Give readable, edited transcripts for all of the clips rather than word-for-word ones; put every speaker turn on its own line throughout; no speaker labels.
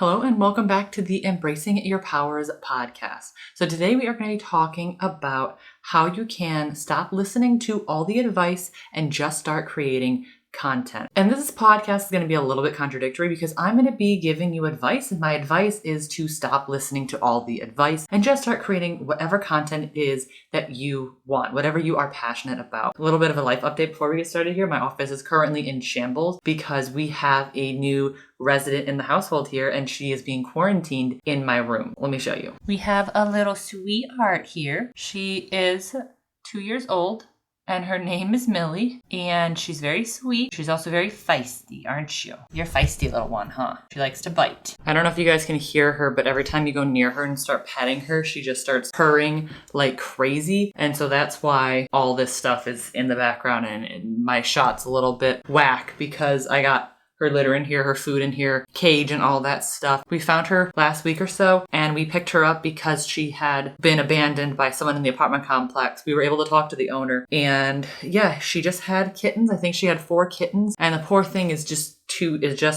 Hello and welcome back to the Embracing Your Powers podcast. So today we are going to be talking about how you can stop listening to all the advice and just start creating content. And this podcast is going to be a little bit contradictory because I'm going to be giving you advice, and my advice is to stop listening to all the advice and just start creating whatever content it is that you want, whatever you are passionate about. A little bit of a life update before we get started here. My office is currently in shambles because we have a new resident in the household here and she is being quarantined in my room. Let me show you. We have a little sweetheart here. She is 2 years old. And her name is Millie, and she's very sweet. She's also very feisty, aren't you? You're a feisty little one, huh? She likes to bite. I don't know if you guys can hear her, but every time you go near her and start petting her, she just starts purring like crazy. And so that's why all this stuff is in the background, and my shot's a little bit whack because I got her litter in here, her food in here, cage and all that stuff. We found her last week or so, and we picked her up because she had been abandoned by someone in the apartment complex. We were able to talk to the owner, and yeah, she just had kittens. I think she had 4 kittens, and the poor thing is just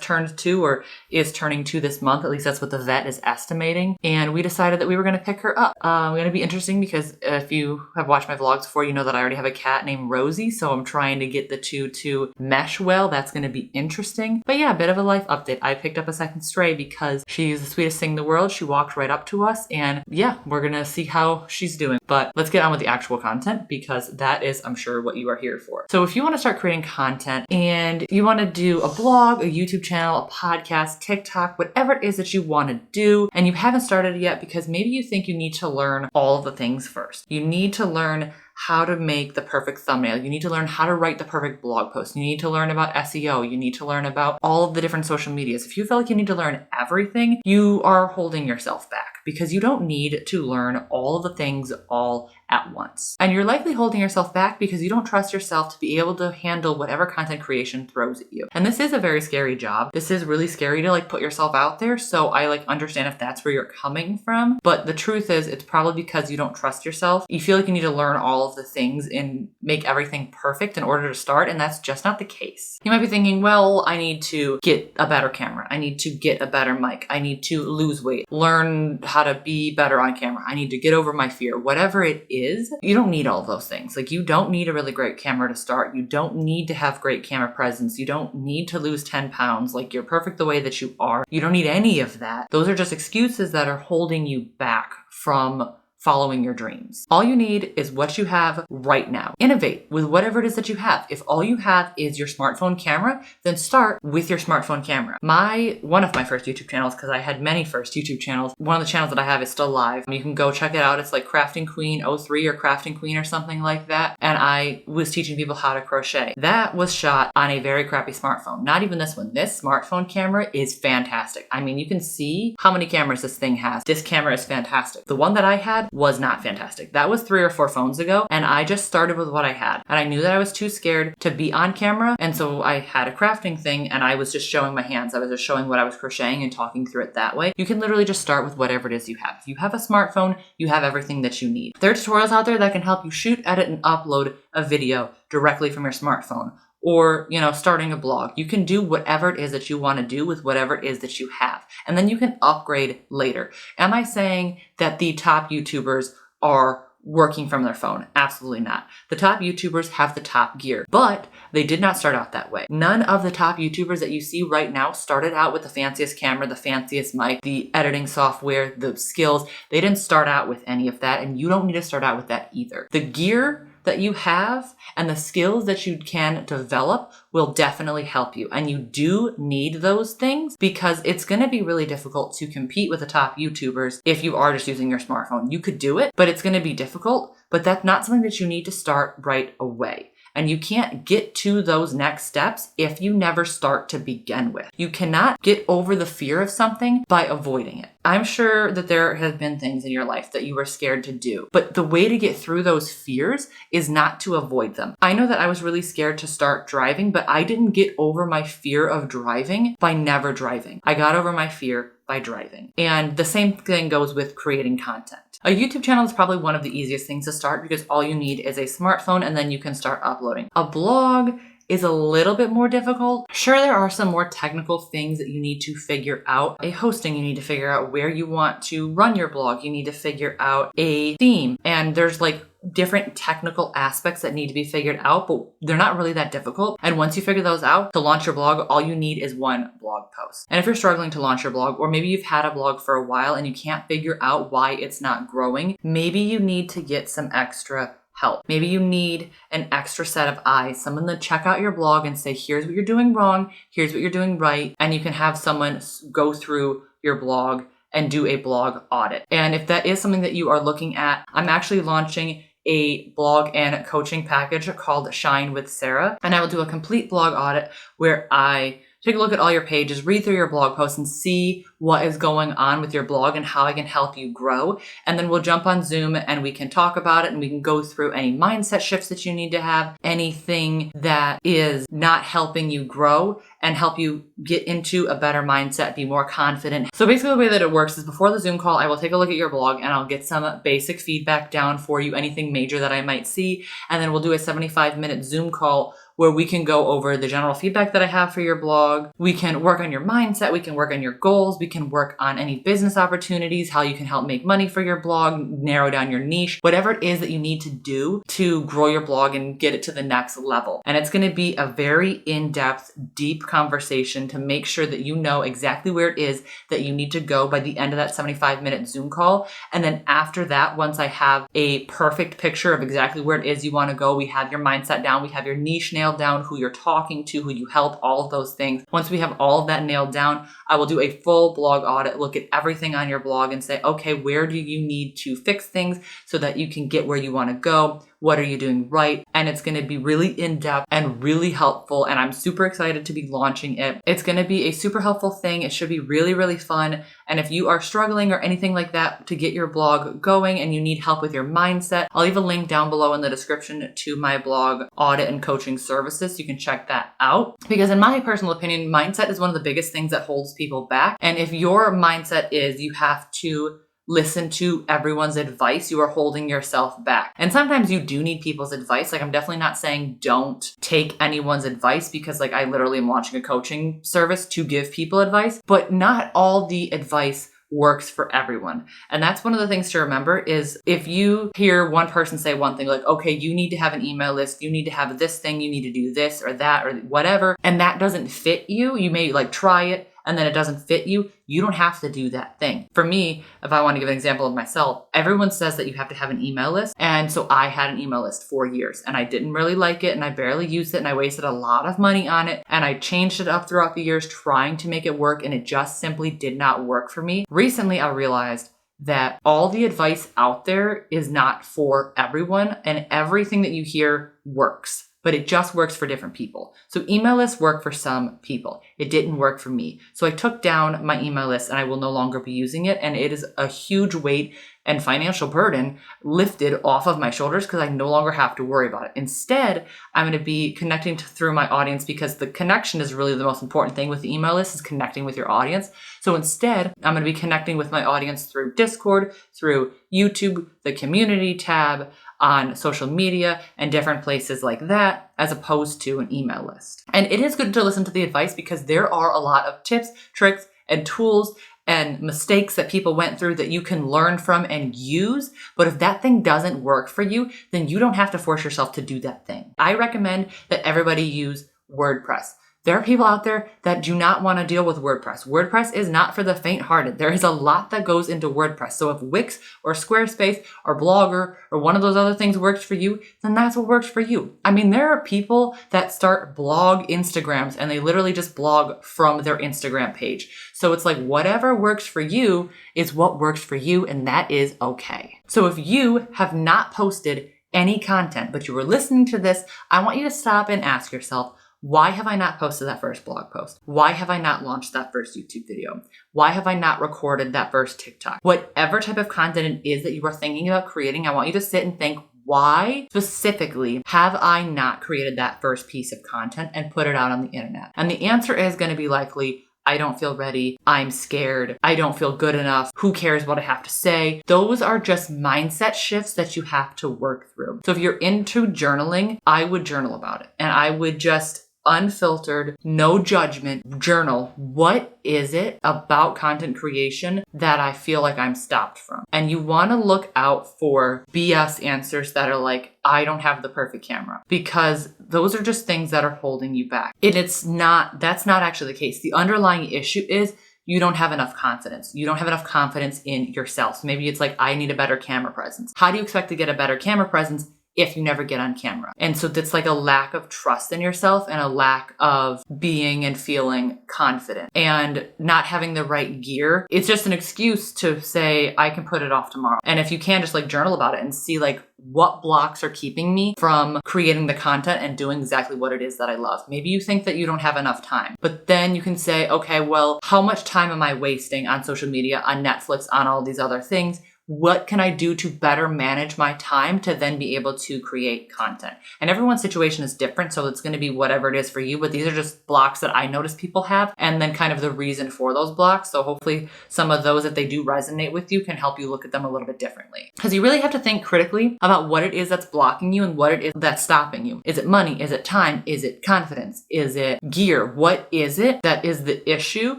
turned 2 or is turning 2 this month. At least that's what the vet is estimating. And we decided that we were going to pick her up. Going to be interesting because if you have watched my vlogs before, you know that I already have a cat named Rosie. So I'm trying to get the 2 to mesh well. That's going to be interesting. But yeah, a bit of a life update. I picked up a second stray because she's the sweetest thing in the world. She walked right up to us, and yeah, we're going to see how she's doing. But let's get on with the actual content because that is, I'm sure, what you are here for. So if you want to start creating content and you want to do a blog, a YouTube channel, a podcast, TikTok, whatever it is that you want to do, and you haven't started yet because maybe you think you need to learn all of the things first. You need to learn how to make the perfect thumbnail. You need to learn how to write the perfect blog post. You need to learn about SEO. You need to learn about all of the different social medias. If you feel like you need to learn everything, you are holding yourself back because you don't need to learn all of the things all at once. And you're likely holding yourself back because you don't trust yourself to be able to handle whatever content creation throws at you. And this is a very scary job. This is really scary to put yourself out there. So I understand if that's where you're coming from. But the truth is it's probably because you don't trust yourself. You feel like you need to learn all of the things and make everything perfect in order to start. And that's just not the case. You might be thinking, well, I need to get a better camera. I need to get a better mic. I need to lose weight, learn how to be better on camera. I need to get over my fear. Whatever it is, you don't need all of those things. You don't need a really great camera to start. You don't need to have great camera presence. You don't need to lose 10 pounds. You're perfect the way that you are. You don't need any of that. Those are just excuses that are holding you back from following your dreams. All you need is what you have right now. Innovate with whatever it is that you have. If all you have is your smartphone camera, then start with your smartphone camera. One of my first YouTube channels, because I had many first YouTube channels, one of the channels that I have is still live. You can go check it out. It's Crafting Queen 03 or Crafting Queen or something like that. And I was teaching people how to crochet. That was shot on a very crappy smartphone. Not even this one. This smartphone camera is fantastic. You can see how many cameras this thing has. This camera is fantastic. The one that I had was not fantastic. That was 3 or 4 phones ago, and I just started with what I had. And I knew that I was too scared to be on camera, and so I had a crafting thing, and I was just showing my hands. I was just showing what I was crocheting and talking through it that way. You can literally just start with whatever it is you have. If you have a smartphone, you have everything that you need. There are tutorials out there that can help you shoot, edit, and upload a video directly from your smartphone. Or, starting a blog. You can do whatever it is that you want to do with whatever it is that you have. And then you can upgrade later. Am I saying that the top YouTubers are working from their phone? Absolutely not. The top YouTubers have the top gear, but they did not start out that way. None of the top YouTubers that you see right now started out with the fanciest camera, the fanciest mic, the editing software, the skills. They didn't start out with any of that, and you don't need to start out with that either. The gear that you have and the skills that you can develop will definitely help you. And you do need those things because it's going to be really difficult to compete with the top YouTubers if you are just using your smartphone. You could do it, but it's going to be difficult. But that's not something that you need to start right away. And you can't get to those next steps if you never start to begin with. You cannot get over the fear of something by avoiding it. I'm sure that there have been things in your life that you were scared to do, but the way to get through those fears is not to avoid them. I know that I was really scared to start driving, but I didn't get over my fear of driving by never driving. I got over my fear by driving. And the same thing goes with creating content. A YouTube channel is probably one of the easiest things to start because all you need is a smartphone and then you can start uploading. A blog is a little bit more difficult. Sure, there are some more technical things that you need to figure out. A hosting, you need to figure out where you want to run your blog. You need to figure out a theme. And there's like different technical aspects that need to be figured out, but they're not really that difficult. And once you figure those out, to launch your blog, all you need is one blog post. And if you're struggling to launch your blog, or maybe you've had a blog for a while and you can't figure out why it's not growing, maybe you need to get some extra help. Maybe you need an extra set of eyes, someone to check out your blog and say, here's what you're doing wrong, here's what you're doing right. And you can have someone go through your blog and do a blog audit. And if that is something that you are looking at, I'm actually launching a blog and coaching package called Shine with Sarah. And I will do a complete blog audit where I take a look at all your pages, read through your blog posts, and see what is going on with your blog and how I can help you grow. And then we'll jump on Zoom and we can talk about it, and we can go through any mindset shifts that you need to have, anything that is not helping you grow and help you get into a better mindset, be more confident. So basically the way that it works is before the Zoom call, I will take a look at your blog and I'll get some basic feedback down for you, anything major that I might see. And then we'll do a 75-minute Zoom call where we can go over the general feedback that I have for your blog. We can work on your mindset. We can work on your goals. We can work on any business opportunities, how you can help make money for your blog, narrow down your niche, whatever it is that you need to do to grow your blog and get it to the next level. And it's going to be a very in-depth, deep conversation to make sure that you know exactly where it is that you need to go by the end of that 75-minute Zoom call. And then after that, once I have a perfect picture of exactly where it is you want to go, we have your mindset down, we have your niche nailed down, who you're talking to, who you help, all of those things. Once we have all of that nailed down, I will do a full blog audit, look at everything on your blog and say, okay, where do you need to fix things so that you can get where you want to go? What are you doing right? And it's going to be really in-depth and really helpful. And I'm super excited to be launching it. It's going to be a super helpful thing. It should be really, really fun. And if you are struggling or anything like that to get your blog going and you need help with your mindset, I'll leave a link down below in the description to my blog audit and coaching services. You can check that out. Because in my personal opinion, mindset is one of the biggest things that holds people back. And if your mindset is you have to listen to everyone's advice, you are holding yourself back. And sometimes you do need people's advice. Like, I'm definitely not saying don't take anyone's advice, because like I literally am launching a coaching service to give people advice, but not all the advice works for everyone. And that's one of the things to remember is if you hear one person say one thing, like, okay, you need to have an email list, you need to have this thing, you need to do this or that or whatever, and that doesn't fit you, you may like try it and then it doesn't fit you, you don't have to do that thing. For me, if I want to give an example of myself, everyone says that you have to have an email list. And so I had an email list for years and I didn't really like it and I barely used it and I wasted a lot of money on it. And I changed it up throughout the years trying to make it work, and it just simply did not work for me. Recently, I realized that all the advice out there is not for everyone, and everything that you hear works, but it just works for different people. So email lists work for some people. It didn't work for me. So I took down my email list and I will no longer be using it. And it is a huge weight and financial burden lifted off of my shoulders because I no longer have to worry about it. Instead, I'm going to be connecting through my audience, because the connection is really the most important thing with the email list, is connecting with your audience. So instead, I'm going to be connecting with my audience through Discord, through YouTube, the community tab, on social media and different places like that, as opposed to an email list. And it is good to listen to the advice, because there are a lot of tips, tricks, and tools and mistakes that people went through that you can learn from and use. But if that thing doesn't work for you, then you don't have to force yourself to do that thing. I recommend that everybody use WordPress. There are people out there that do not want to deal with WordPress. WordPress is not for the faint-hearted. There is a lot that goes into WordPress. So if Wix or Squarespace or Blogger or one of those other things works for you, then that's what works for you. I mean, there are people that start blog Instagrams and they literally just blog from their Instagram page. So it's like whatever works for you is what works for you, and that is okay. So if you have not posted any content, but you were listening to this, I want you to stop and ask yourself, why have I not posted that first blog post? Why have I not launched that first YouTube video? Why have I not recorded that first TikTok? Whatever type of content it is that you are thinking about creating, I want you to sit and think, why specifically have I not created that first piece of content and put it out on the internet? And the answer is going to be likely I don't feel ready, I'm scared, I don't feel good enough, who cares what I have to say. Those are just mindset shifts that you have to work through. So if you're into journaling, I would journal about it, and I would just unfiltered, no judgment, journal. What is it about content creation that I feel like I'm stopped from? And you want to look out for BS answers that are like, I don't have the perfect camera, because those are just things that are holding you back. And that's not actually the case. The underlying issue is you don't have enough confidence. You don't have enough confidence in yourself. So maybe it's like, I need a better camera presence. How do you expect to get a better camera presence if you never get on camera? And so that's like a lack of trust in yourself and a lack of being and feeling confident, and not having the right gear. It's just an excuse to say, I can put it off tomorrow. And if you can just like journal about it and see like what blocks are keeping me from creating the content and doing exactly what it is that I love. Maybe you think that you don't have enough time, but then you can say, okay, well, how much time am I wasting on social media, on Netflix, on all these other things? What can I do to better manage my time to then be able to create content? And everyone's situation is different, so it's going to be whatever it is for you, but these are just blocks that I notice people have, and then kind of the reason for those blocks. So hopefully some of those, if they do resonate with you, can help you look at them a little bit differently. Because you really have to think critically about what it is that's blocking you and what it is that's stopping you. Is it money? Is it time? Is it confidence? Is it gear? What is it that is the issue?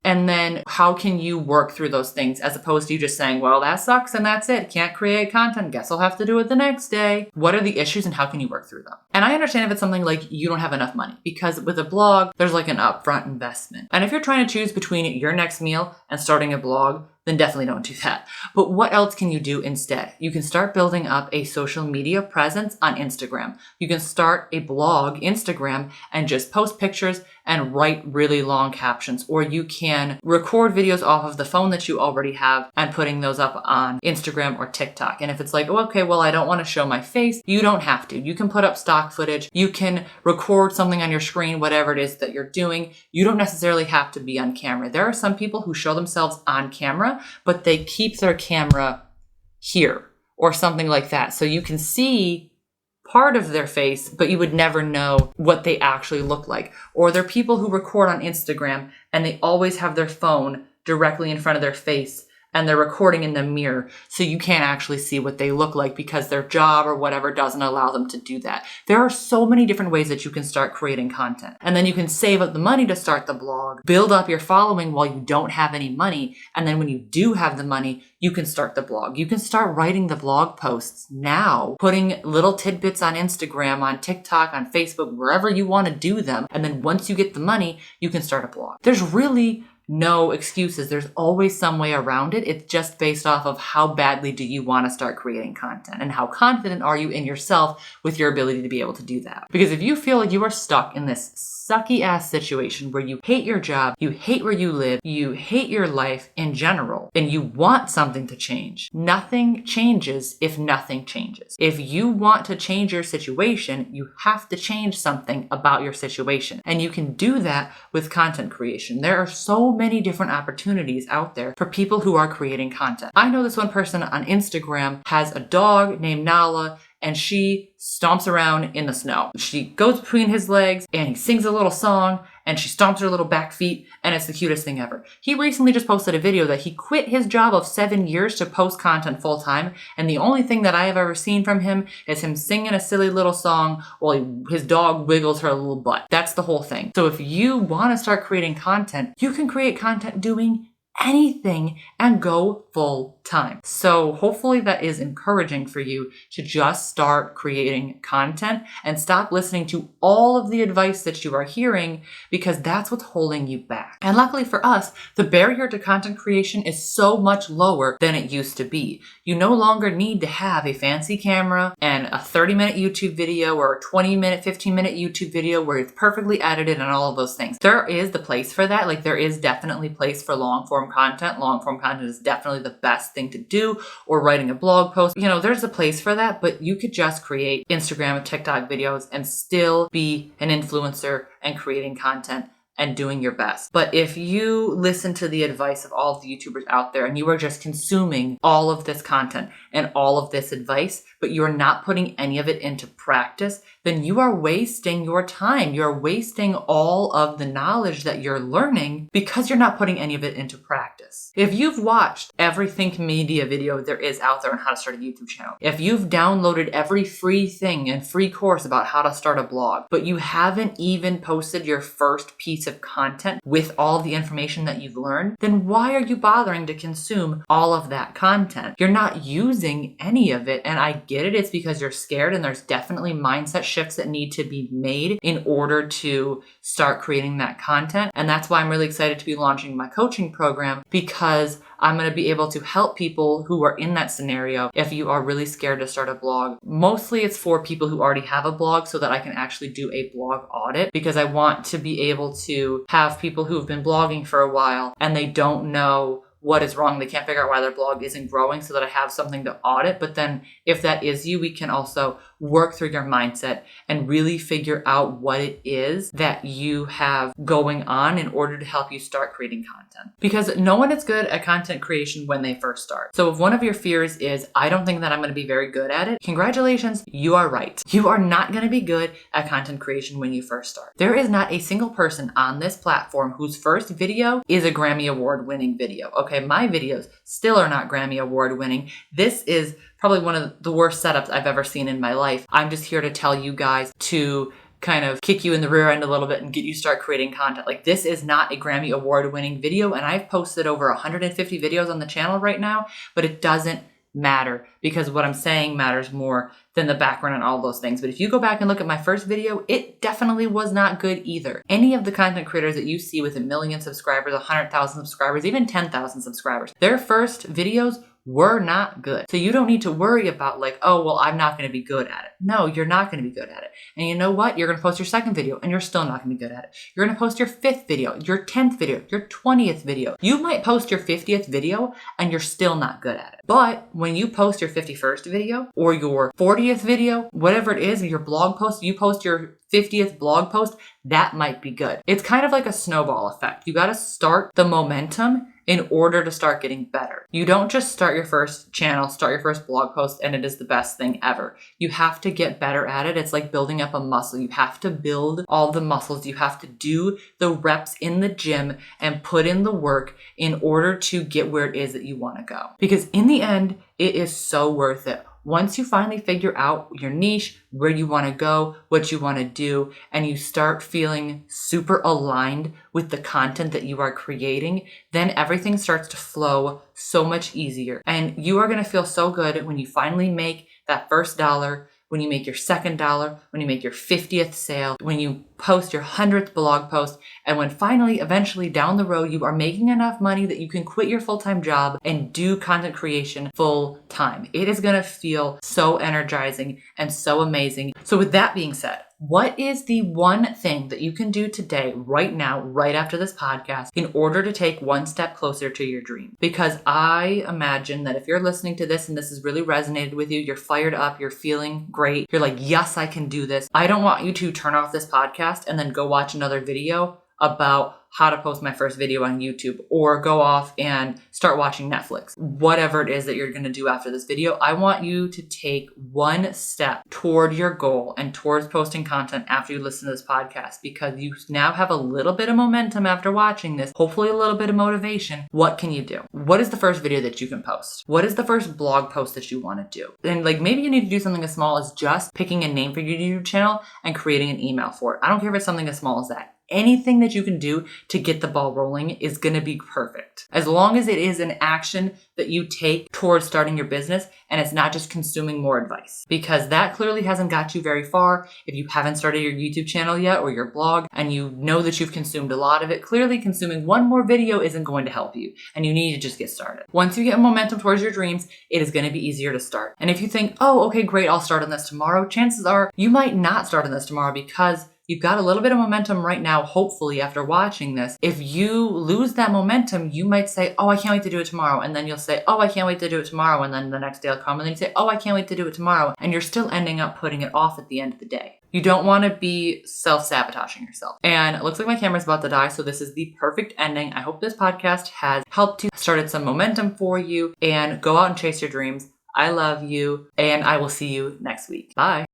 And then how can you work through those things, as opposed to you just saying, well, that sucks and that's it. Can't create content. Guess I'll have to do it the next day. What are the issues and how can you work through them? And I understand if it's something like you don't have enough money, because with a blog, there's like an upfront investment. And if you're trying to choose between your next meal and starting a blog, then definitely don't do that. But what else can you do instead? You can start building up a social media presence on Instagram. You can start a blog Instagram and just post pictures and write really long captions. Or you can record videos off of the phone that you already have and putting those up on Instagram or TikTok. And if it's like, oh, okay, well, I don't want to show my face, you don't have to. You can put up stock footage. You can record something on your screen, whatever it is that you're doing. You don't necessarily have to be on camera. There are some people who show themselves on camera, but they keep their camera here or something like that. So you can see part of their face, but you would never know what they actually look like. Or there are people who record on Instagram and they always have their phone directly in front of their face, and they're recording in the mirror, so you can't actually see what they look like because their job or whatever doesn't allow them to do that. There are so many different ways that you can start creating content. And then you can save up the money to start the blog, build up your following while you don't have any money. And then when you do have the money, you can start the blog. You can start writing the blog posts now, putting little tidbits on Instagram, on TikTok, on Facebook, wherever you want to do them. And then once you get the money, you can start a blog. There's really no excuses. There's always some way around it. It's just based off of how badly do you want to start creating content and how confident are you in yourself with your ability to be able to do that. Because if you feel like you are stuck in this sucky ass situation where you hate your job, you hate where you live, you hate your life in general, and you want something to change, nothing changes if nothing changes. If you want to change your situation, you have to change something about your situation. And you can do that with content creation. There are so many different opportunities out there for people who are creating content. I know this one person on Instagram has a dog named Nala, and she stomps around in the snow. She goes between his legs and he sings a little song and she stomps her little back feet, and it's the cutest thing ever. He recently just posted a video that he quit his job of 7 years to post content full time, and the only thing that I have ever seen from him is him singing a silly little song while his dog wiggles her little butt. That's the whole thing. So if you want to start creating content, you can create content doing anything and go full time. So hopefully that is encouraging for you to just start creating content and stop listening to all of the advice that you are hearing, because that's what's holding you back. And luckily for us, the barrier to content creation is so much lower than it used to be. You no longer need to have a fancy camera and a 30-minute YouTube video or a 20-minute, 15-minute YouTube video where it's perfectly edited and all of those things. There is the place for that. Like, there is definitely place for long-form content. Long-form content is definitely the best thing to do, or writing a blog post. You know, there's a place for that, but you could just create Instagram and TikTok videos and still be an influencer and creating content and doing your best. But if you listen to the advice of all of the YouTubers out there and you are just consuming all of this content and all of this advice, but you're not putting any of it into practice, then you are wasting your time. You're wasting all of the knowledge that you're learning because you're not putting any of it into practice. If you've watched every Think Media video there is out there on how to start a YouTube channel, if you've downloaded every free thing and free course about how to start a blog, but you haven't even posted your first piece of content with all the information that you've learned, then why are you bothering to consume all of that content? You're not using any of it, and I get it. It's because you're scared, and there's definitely mindset shifts that need to be made in order to start creating that content. And that's why I'm really excited to be launching my coaching program, because I'm going to be able to help people who are in that scenario. If you are really scared to start a blog, mostly it's for people who already have a blog so that I can actually do a blog audit, because I want to be able to have people who have been blogging for a while and they don't know what is wrong. They can't figure out why their blog isn't growing, so that I have something to audit. But then if that is you, we can also work through your mindset and really figure out what it is that you have going on in order to help you start creating content. Because no one is good at content creation when they first start. So if one of your fears is, I don't think that I'm going to be very good at it, congratulations, you are right. You are not going to be good at content creation when you first start. There is not a single person on this platform whose first video is a Grammy Award winning video. Okay, my videos still are not Grammy Award winning. This is probably one of the worst setups I've ever seen in my life. I'm just here to tell you guys to kind of kick you in the rear end a little bit and get you start creating content. Like, this is not a Grammy Award winning video, and I've posted over 150 videos on the channel right now, but it doesn't matter, because what I'm saying matters more than the background and all those things. But if you go back and look at my first video, it definitely was not good either. Any of the content creators that you see with 1 million subscribers, 100,000 subscribers, even 10,000 subscribers, their first videos were not good. So you don't need to worry about like, oh, well, I'm not going to be good at it. No, you're not going to be good at it. And you know what? You're going to post your second video and you're still not going to be good at it. You're going to post your 5th video, your 10th video, your 20th video. You might post your 50th video and you're still not good at it. But when you post your 51st video or your 40th video, whatever it is, your blog post, you post your 50th blog post, that might be good. It's kind of like a snowball effect. You got to start the momentum in order to start getting better. You don't just start your first channel, start your first blog post, and it is the best thing ever. You have to get better at it. It's like building up a muscle. You have to build all the muscles. You have to do the reps in the gym and put in the work in order to get where it is that you want to go. Because in the end, it is so worth it. Once you finally figure out your niche, where you want to go, what you want to do, and you start feeling super aligned with the content that you are creating, then everything starts to flow so much easier. And you are going to feel so good when you finally make that first dollar, when you make your second dollar, when you make your 50th sale, when you post your 100th blog post, and when finally, eventually down the road, you are making enough money that you can quit your full-time job and do content creation full time. It is going to feel so energizing and so amazing. So with that being said, what is the one thing that you can do today, right now, right after this podcast, in order to take one step closer to your dream? Because I imagine that if you're listening to this and this has really resonated with you, you're fired up, you're feeling great, you're like, yes, I can do this. I don't want you to turn off this podcast and then go watch another video about how to post my first video on YouTube, or go off and start watching Netflix. Whatever it is that you're going to do after this video, I want you to take one step toward your goal and towards posting content after you listen to this podcast, because you now have a little bit of momentum after watching this, hopefully a little bit of motivation. What can you do? What is the first video that you can post? What is the first blog post that you want to do? And like, maybe you need to do something as small as just picking a name for your YouTube channel and creating an email for it. I don't care if it's something as small as that. Anything that you can do to get the ball rolling is going to be perfect. As long as it is an action that you take towards starting your business and it's not just consuming more advice, because that clearly hasn't got you very far. If you haven't started your YouTube channel yet or your blog and you know that you've consumed a lot of it, clearly consuming one more video isn't going to help you, and you need to just get started. Once you get momentum towards your dreams, it is going to be easier to start. And if you think, oh, okay, great, I'll start on this tomorrow, chances are you might not start on this tomorrow because You've got a little bit of momentum right now, hopefully, after watching this. If you lose that momentum, you might say, oh, I can't wait to do it tomorrow. And then you'll say, oh, I can't wait to do it tomorrow. And then the next day will come. And then you say, oh, I can't wait to do it tomorrow. And you're still ending up putting it off at the end of the day. You don't want to be self-sabotaging yourself. And it looks like my camera's about to die, so this is the perfect ending. I hope this podcast has helped you, started some momentum for you, and go out and chase your dreams. I love you, and I will see you next week. Bye.